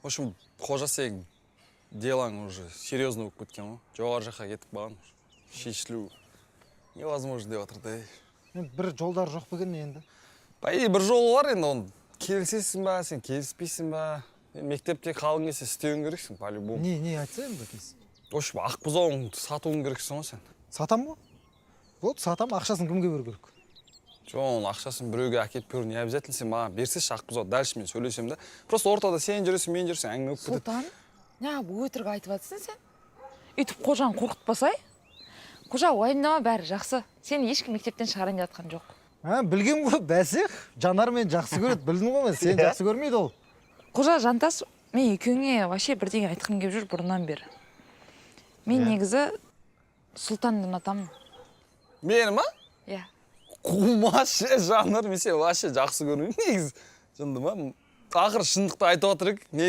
В общем, қожа сенің делаң уже серьезно болып кеткен ғой. Жоғары жаққа кетіп қалған. Шешілу невозможно деп жатыр да. Бір жолдар жоқ па екен енді? По идее, бір жолы бар енді, оны келісесің ба, сен келіспейсің ба? Мектепте қалың келсе істеуің керексің, по-любому. Не айтса енді кейс? В общем, ақ бұзауың сатуың керексің ғой сен. Сатам ғой? Вот сатам, ақшасын кімге беру керек? Жоқ, оның ақшасын біреуге әкеліп беру не обязательно, сен маған берсеші ақ бұзау, дальше мен сөйлесем да. Просто ортада сен жүресің, мен жүрсің, әңгіме болып кетеді. Сұлтан, неғып өтірік айтып жатсың сен? Үйтіп қожаны қорқытпасай? Қожа уайымдама, бәрі жақсы. Сен ешкім мектептен шығарайын деп жатқан жоқ. Білгем ғой, бәсе. Жанар мен жақсы көреді, білдің ғой мен, сен жақсы көрмейді ол. Қожа, Жантас, мен екеуіңе вообще бірдеңе айтқым келіп жүр бұрыннан бері. Мен негізі Сұлтанды ұнатамын. Мені ма? Иә. Қумашы, Жанар, мен сен вообще жақсы көрмеймін негізі. Жынды ма? Ақыры шындықты айтып жатыр ек.